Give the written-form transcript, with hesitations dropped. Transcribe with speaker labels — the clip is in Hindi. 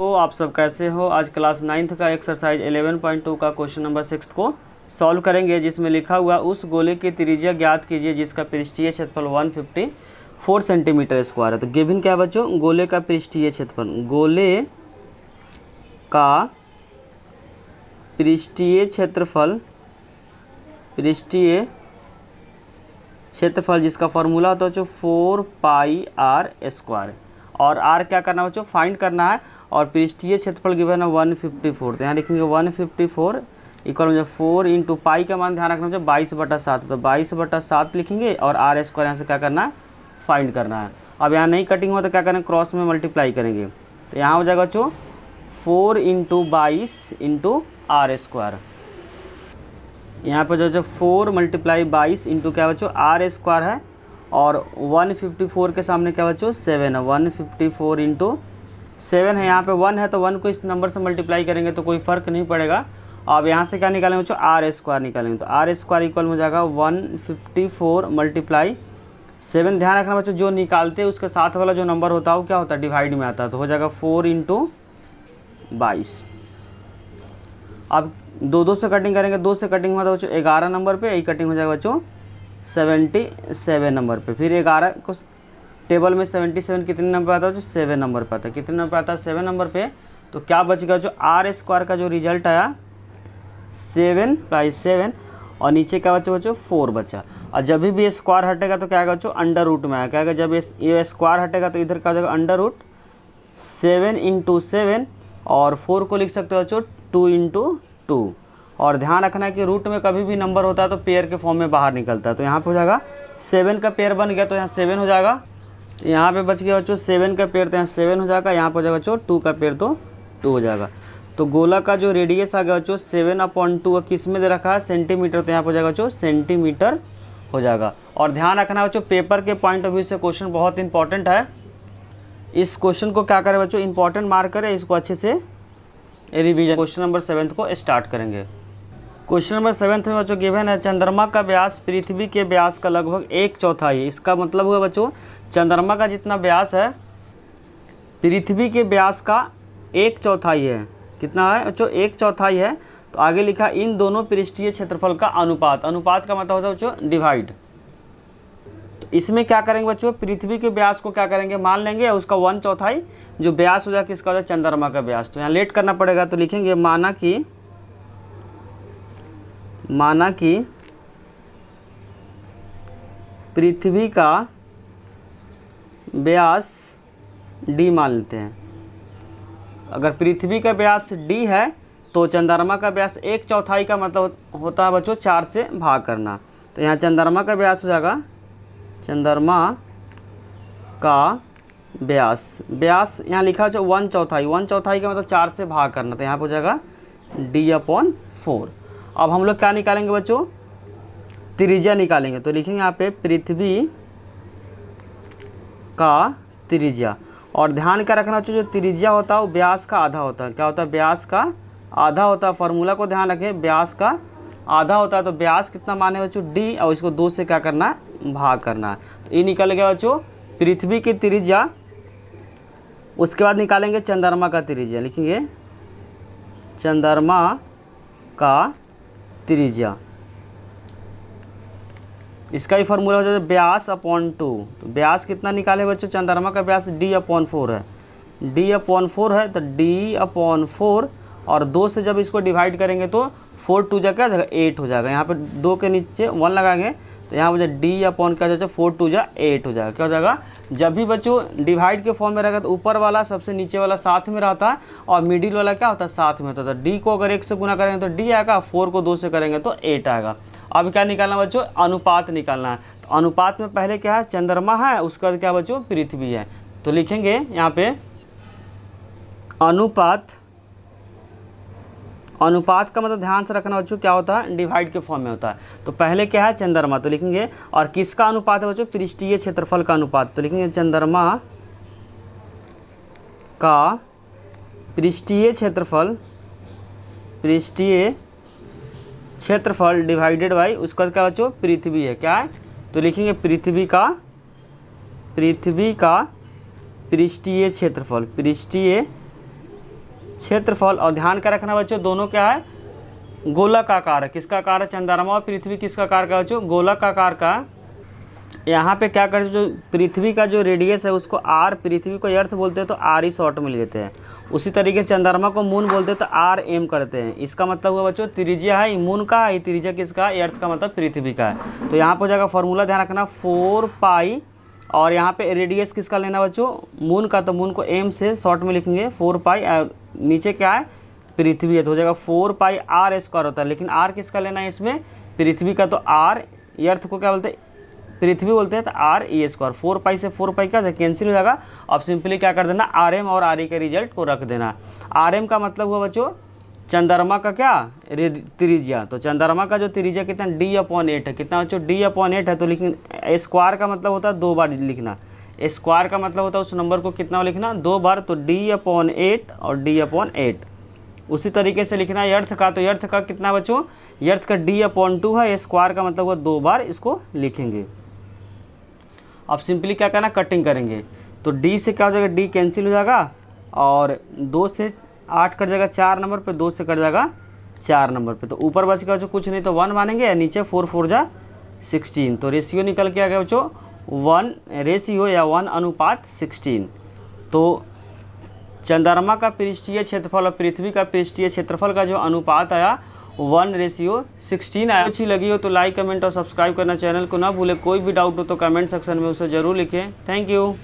Speaker 1: तो आप सब कैसे हो। आज क्लास 9th का एक्सरसाइज 11.2 का क्वेश्चन नंबर 6 को सॉल्व करेंगे, जिसमें लिखा हुआ उस गोले की त्रिज्या ज्ञात कीजिए जिसका पृष्ठीय क्षेत्रफल 154 सेंटीमीटर स्क्वायर है। तो गिवन क्या है बच्चों, गोले का पृष्ठीय क्षेत्रफल, गोले का पृष्ठीय क्षेत्रफल जिसका फॉर्मूला होता है बच्चों 4πr²। और r क्या करना है बच्चों, फाइंड करना है। और पृष्ठीय क्षेत्रफल गिवन है 154, तो यहाँ लिखेंगे 154 इक्वल मुझे 4 इंटू पाई का मान ध्यान रखना चाहिए 22/7, तो 22/7 लिखेंगे। और r² यहाँ से क्या करना है, फाइंड करना है। अब यहाँ नहीं कटिंग हो तो क्या करें, क्रॉस में मल्टीप्लाई करेंगे, तो यहाँ हो जाएगा बच्चों 4 इंटू 22 इंटू r²। यहाँ पर जो 4 × 22 इंटू क्या बच्चों r² है, और 154 के सामने क्या बच्चों 7 है, 154 इंटू 7 है। यहाँ पे 1 है तो 1 को इस नंबर से मल्टीप्लाई करेंगे तो कोई फ़र्क नहीं पड़ेगा। अब यहाँ से क्या निकालेंगे बच्चों, r² निकालेंगे, तो r² इक्वल हो जाएगा 154 × 7। ध्यान रखना बच्चों, जो निकालते हैं उसके साथ वाला जो नंबर होता है वो क्या होता है, डिवाइड में आता है, तो हो जाएगा 4 इंटू 22। अब 2 से कटिंग करेंगे, 2 से कटिंग हुआ तो बच्चों 11 नंबर पे, यही कटिंग हो जाएगा बच्चों 77 नंबर पे। फिर 11 को टेबल में 77 कितने नंबर आता है जो 7 नंबर पे आता है, कितने नंबर पे आता है 7 नंबर पे। तो क्या बच गया जो r² का जो रिजल्ट आया 7 + 7, और नीचे क्या बचा बच्चों 4 बचा। और जब भी ये स्क्वायर हटेगा तो क्या आएगा बच्चों, अंडर रूट में आएगा। क्या आएगा, जब ये स्क्वायर हटेगा तो इधर क्या हो जाएगा अंडर रूट 7 इंटू 7, और 4 को लिख सकते हो बच्चों 2 इंटू 2। और ध्यान रखना है कि रूट में कभी भी नंबर होता है तो पेयर के फॉर्म में बाहर निकलता है। तो यहाँ पे हो जाएगा 7 का पेयर बन गया तो यहाँ 7 हो जाएगा, यहाँ पे बच गया बच्चों 7 का पेयर तो यहाँ 7 हो जाएगा, यहाँ पर हो जाएगा बच्चों 2 का पेयर तो 2 हो जाएगा। तो गोला का जो रेडियस आ गया बच्चों 7/2 किस में दे रखा है, सेंटीमीटर, तो यहाँ पर हो जाएगा बच्चों सेंटीमीटर हो जाएगा। और ध्यान रखना बच्चों, पेपर के पॉइंट ऑफ व्यू से क्वेश्चन बहुत इंपॉर्टेंट है। इस क्वेश्चन को क्या करें बच्चों, इंपॉर्टेंट मार्क करें, इसको अच्छे से रिवीजन। क्वेश्चन नंबर 7 को स्टार्ट करेंगे। क्वेश्चन नंबर 7 में बच्चों गिवन है चंद्रमा का व्यास पृथ्वी के व्यास का लगभग 1/4 है। इसका मतलब हुआ बच्चों चंद्रमा का जितना व्यास है पृथ्वी के व्यास का 1/4 है। कितना है बच्चों, 1/4 है। तो आगे लिखा इन दोनों पृष्ठीय क्षेत्रफल का अनुपात, अनुपात का मतलब होता है बच्चों डिवाइड। तो इसमें क्या करेंगे बच्चों, पृथ्वी के व्यास को क्या करेंगे मान लेंगे, उसका 1/4 जो व्यास हो जाए किसका हो जाए, चंद्रमा का व्यास। तो यहाँ लेट करना पड़ेगा, तो लिखेंगे माना कि पृथ्वी का व्यास d मान लेते हैं। अगर पृथ्वी का व्यास d है तो चंद्रमा का व्यास 1/4 का मतलब होता है बच्चों 4 से भाग करना। तो यहाँ चंद्रमा का व्यास हो जाएगा, चंद्रमा का व्यास यहाँ लिखा है 1/4, 1/4 का मतलब 4 से भाग करना, तो यहाँ पर हो जाएगा d/4। अब हम लोग क्या निकालेंगे बच्चों, त्रिज्या निकालेंगे। तो लिखेंगे यहाँ पे पृथ्वी का त्रिज्या। और ध्यान क्या रखना बच्चों, जो त्रिज्या होता है वो व्यास का आधा होता है। क्या होता है, व्यास का आधा होता है। फॉर्मूला को ध्यान रखें, व्यास का आधा होता है। तो व्यास कितना माने बच्चों d, और इसको 2 से क्या करना है, भाग करना है। तो ये निकल गया बच्चों पृथ्वी की त्रिज्या। उसके बाद निकालेंगे चंद्रमा का त्रिज्या, लिखेंगे चंद्रमा का त्रिज्या। इसका ही फॉर्मूला हो जाता है व्यास/2। तो व्यास कितना निकाले बच्चों, चंद्रमा का व्यास d/4 है, d/4 है, तो d/4, और 2 से जब इसको डिवाइड करेंगे तो 4 2 जा क्या हो जाएगा 8 हो जाएगा। यहाँ पे 2 के नीचे 1 लगाएंगे तो यहाँ पर d/4 क्या हो जाएगा 4 2 जा 8 हो जाएगा। क्या हो जाएगा, जब भी बच्चों डिवाइड के फॉर्म में रहेगा तो ऊपर वाला सबसे नीचे वाला साथ में रहता है, और मिडिल वाला क्या होता है साथ में होता है। d को अगर 1 से गुना करेंगे तो d आएगा, 4 को 2 से करेंगे तो 8 आएगा। अब क्या निकालना बच्चों, अनुपात निकालना है। तो अनुपात में पहले क्या है, चंद्रमा है, उसके बाद क्या बच्चों पृथ्वी है। तो लिखेंगे यहाँ पे अनुपात का मतलब ध्यान से रखना बच्चों क्या होता है, डिवाइड के फॉर्म में होता है। तो पहले क्या है चंद्रमा, तो लिखेंगे, और किसका अनुपात है बच्चों, पृष्ठीय क्षेत्रफल का अनुपात। तो लिखेंगे चंद्रमा का पृष्ठीय क्षेत्रफल डिवाइडेड बाई उसका क्या बच्चों पृथ्वी है। क्या है, तो लिखेंगे पृथ्वी का पृष्ठीय क्षेत्रफल क्षेत्रफल, और ध्यान का रखना बच्चों दोनों क्या है, गोलाकार है। किसका आकार है, चंद्रमा और पृथ्वी किसका आकार का बच्चों, गोलाकार का। यहाँ पे क्या करते जो पृथ्वी का जो रेडियस है उसको आर, पृथ्वी को अर्थ बोलते हैं तो आर ही शॉर्ट में लेते हैं। उसी तरीके से चंद्रमा को मून बोलते हैं तो आर एम करते हैं। इसका मतलब हुआ बच्चों त्रिज्या है मून का, ये त्रिज्या किसका है, अर्थ का मतलब पृथ्वी का है। तो यहाँ पर हो जाएगा फॉर्मूला, ध्यान रखना 4 पाई, और यहाँ पे रेडियस किसका लेना बच्चों, मून का, तो मून को एम से शॉर्ट में लिखेंगे 4 पाई, नीचे क्या है पृथ्वी है तो हो जाएगा 4 पाई आर स्क्वायर होता है। लेकिन आर किसका लेना है इसमें, पृथ्वी का, तो आर अर्थ को क्या बोलते हैं, पृथ्वी बोलते हैं तो आर ए स्क्वायर। 4 पाई से 4 पाई क्या कैंसिल हो जाएगा। अब सिंपली क्या कर देना, आर एम और आर ए के रिजल्ट को रख देना। आर एम का मतलब हुआ बच्चों चंद्रमा का क्या त्रिज्या, तो चंद्रमा का जो त्रिज्या कितना d/8 है, कितना बच्चों d/8 है। तो लेकिन स्क्वायर का मतलब होता है 2 बार लिखना, स्क्वायर का मतलब होता है उस नंबर को कितना लिखना 2 बार, तो d/8 और d/8। उसी तरीके से लिखना है अर्थ का, तो अर्थ का कितना बच्चों, अर्थ का d/2 है, स्क्वायर का मतलब हुआ 2 बार इसको लिखेंगे। अब सिंपली क्या करना, कटिंग करेंगे, तो d से क्या हो जाएगा, d कैंसिल हो जाएगा, और 2 से 8 कट जाएगा 4 नंबर पे, 2 से कट जाएगा 4 नंबर पे, तो ऊपर बच गया जो कुछ नहीं तो 1 मानेंगे, नीचे 4 4 जा 16, तो रेशियो निकल के आ गया बच्चों 1 रेशियो या 1:16। तो चंद्रमा का पृष्ठीय क्षेत्रफल और पृथ्वी का पृष्ठीय क्षेत्रफल का जो अनुपात आया 1:16 आया। अच्छी लगी हो तो लाइक कमेंट और सब्सक्राइब करना चैनल को ना भूले। कोई भी डाउट हो तो कमेंट सेक्शन में उसे ज़रूर लिखें। Thank you.